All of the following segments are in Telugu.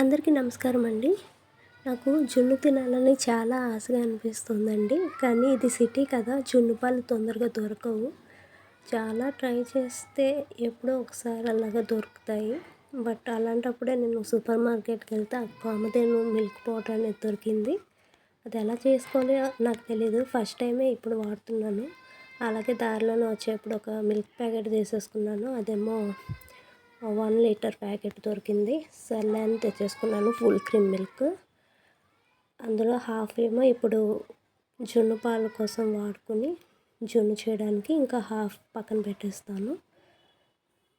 అందరికీ నమస్కారం అండి. నాకు జున్ను తినాలని చాలా ఆశగా అనిపిస్తుందండి. కానీ ఇది సిటీ కదా, జున్ను పాలు తొందరగా దొరకవు. చాలా ట్రై చేస్తే ఎప్పుడో ఒకసారి అలాగా దొరుకుతాయి. బట్ అలాంటప్పుడే నేను సూపర్ మార్కెట్కి వెళ్తే ఆ కామధేను మిల్క్ పౌడర్ అనేది దొరికింది. అది ఎలా చేసుకోవాలో నాకు తెలీదు. ఫస్ట్ టైమే ఇప్పుడు వాడుతున్నాను. అలాగే దారిలోనే వచ్చేప్పుడు ఒక మిల్క్ ప్యాకెట్ తీసేసుకున్నాను. అదేమో 1 లీటర్ ప్యాకెట్ దొరికింది. సర్లే అని తెచ్చేసుకున్నాను ఫుల్ క్రీమ్ మిల్క్. అందులో హాఫ్ ఏమో ఇప్పుడు జున్ను పాలు కోసం వాడుకుని జున్ను చేయడానికి, ఇంకా హాఫ్ పక్కన పెట్టేస్తాను.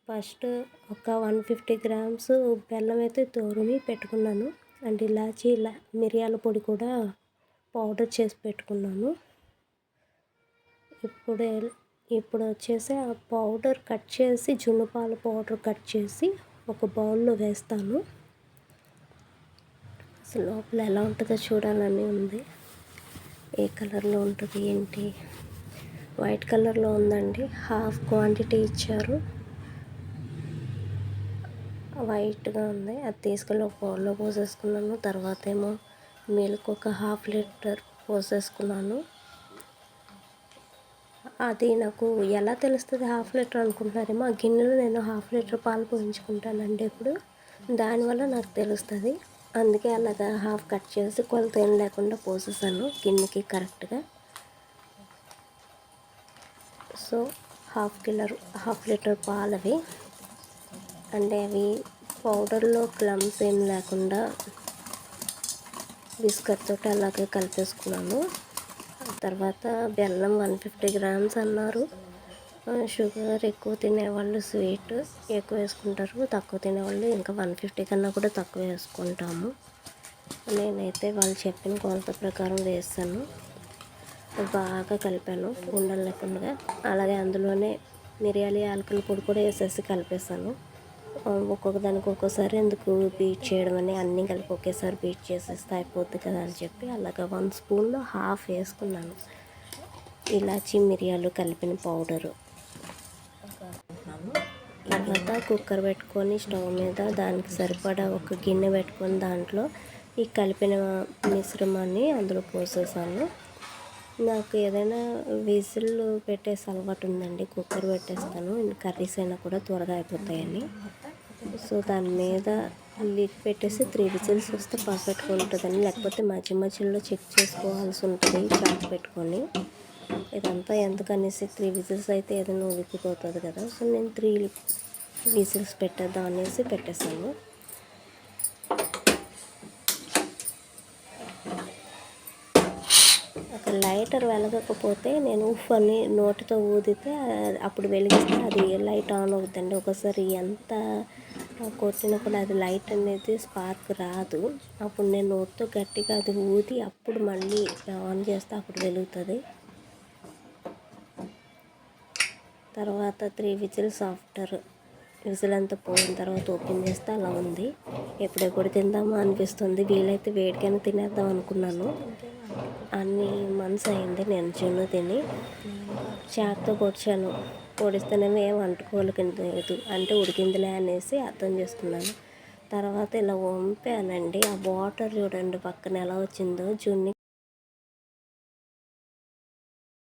ఫస్ట్ ఒక 150 గ్రామ్స్ బెల్లం అయితే తురిమి పెట్టుకున్నాను. అండ్ ఇలాచి మిరియాల పొడి కూడా పౌడర్ చేసి పెట్టుకున్నాను. ఇప్పుడు వచ్చేసి ఆ పౌడర్ కట్ చేసి, జున్ను పాలు పౌడర్ కట్ చేసి ఒక బౌల్లో వేస్తాను. అసలు లోపల ఎలా ఉంటుందో చూడాలని ఉంది. ఏ కలర్లో ఉంటుంది ఏంటి? వైట్ కలర్లో ఉందండి. హాఫ్ క్వాంటిటీ ఇచ్చారు, వైట్గా ఉంది. అది తీసుకెళ్ళి ఒక బౌల్లో పోసేసుకున్నాను. తర్వాత ఏమో మిల్క్ ఒక హాఫ్ లీటర్ పోసేసుకున్నాను. అది నాకు ఎలా తెలుస్తుంది హాఫ్ లీటర్ అనుకుంటున్నారేమో, ఆ గిన్నెలో నేను హాఫ్ లీటర్ పాలు పోయించుకుంటానండి ఇప్పుడు. దానివల్ల నాకు తెలుస్తుంది. అందుకే అలాగా హాఫ్ కట్ చేసి కొలత ఏం లేకుండా పోసేసాను గిన్నెకి కరెక్ట్గా. సో హాఫ్ లీటర్ పాలు అవి. అంటే అవి పౌడర్లో క్లమ్స్ ఏం లేకుండా బిస్కెట్ తోటి అలాగే కలిపేసుకున్నాను. తర్వాత బెల్లం 150 గ్రామ్స్ అన్నారు. షుగర్ ఎక్కువ తినేవాళ్ళు స్వీట్ ఎక్కువ వేసుకుంటారు, తక్కువ తినేవాళ్ళు ఇంకా 150 కన్నా కూడా తక్కువ వేసుకుంటాము. నేనైతే వాళ్ళు చెప్పిన కొలత ప్రకారం వేస్తాను. బాగా కలిపాను ఉండలు లేకుండా. అలాగే అందులోనే మిరియాలు యాలకుల పొడి కూడా వేసేసి కలిపేసాను. ఒక్కొక్క దానికి ఒక్కోసారి ఎందుకు బీట్ చేయడం అని అన్నీ కలిపి ఒకేసారి బీట్ చేసేస్తే అయిపోద్ది కదా అని చెప్పి అలాగా 1 స్పూన్లో హాఫ్ వేసుకున్నాను ఇలాచి మిరియాలు కలిపిన పౌడరు. తర్వాత కుక్కర్ పెట్టుకొని స్టవ్ మీద దానికి సరిపడా ఒక గిన్నె పెట్టుకొని దాంట్లో ఈ కలిపిన మిశ్రమాన్ని అందులో పోసేసాను. నాకు ఏదైనా విజిల్ పెట్టేసి అలవాటు ఉందండి. కుక్కర్ పెట్టేస్తాను, కర్రీస్ అయినా కూడా త్వరగా అయిపోతాయని. సో దాని మీద లిడ్ పెట్టేసి 3 విజిల్స్ వస్తే పర్ఫెక్ట్గా ఉంటుందని, లేకపోతే మధ్య మధ్యలో చెక్ చేసుకోవాల్సి ఉంటుంది చాకు పెట్టుకొని. ఇదంతా ఎందుకనేసి 3 విజిల్స్ అయితే ఏదైనా ఉడికిపోతుంది కదా. సో నేను 3 విజిల్స్ పెట్టేద్దాం అనేసి పెట్టేసాను. అక్కడ లైటర్ వెలగకపోతే నేను ఉఫ్ అని నోటితో ఊదితే అప్పుడు వెలిగిస్తే అది లైట్ ఆన్ అవుతుందండి. ఒకసారి ఎంత కొట్టినా కూడా అది లైట్ అనేది స్పార్క్ రాదు. అప్పుడు నేను నోటితో గట్టిగా అది ఊది అప్పుడు మళ్ళీ ఆన్ చేస్తే అప్పుడు వెలుగుతుంది. తర్వాత 3 విజిల్స్ ఆఫ్టర్ విజిల్ అంతా పోయిన తర్వాత ఓపెన్ చేస్తే అలా ఉంది. ఎప్పుడెప్పుడు తిందామా అనిపిస్తుంది. వీలైతే వేడికైనా తినేద్దాం అనుకున్నాను. అన్ని మంత్స్ అయింది నేను జున్ను తిని. చాకుతో పొడిస్తేనేమో ఏం అంటుకోలేదు, అంటే ఉడికిందిలే అనేసి అర్థం చేసుకున్నాను. తర్వాత ఇలా వంపానండి. ఆ వాటర్ చూడండి పక్కన ఎలా వచ్చిందో. జున్ని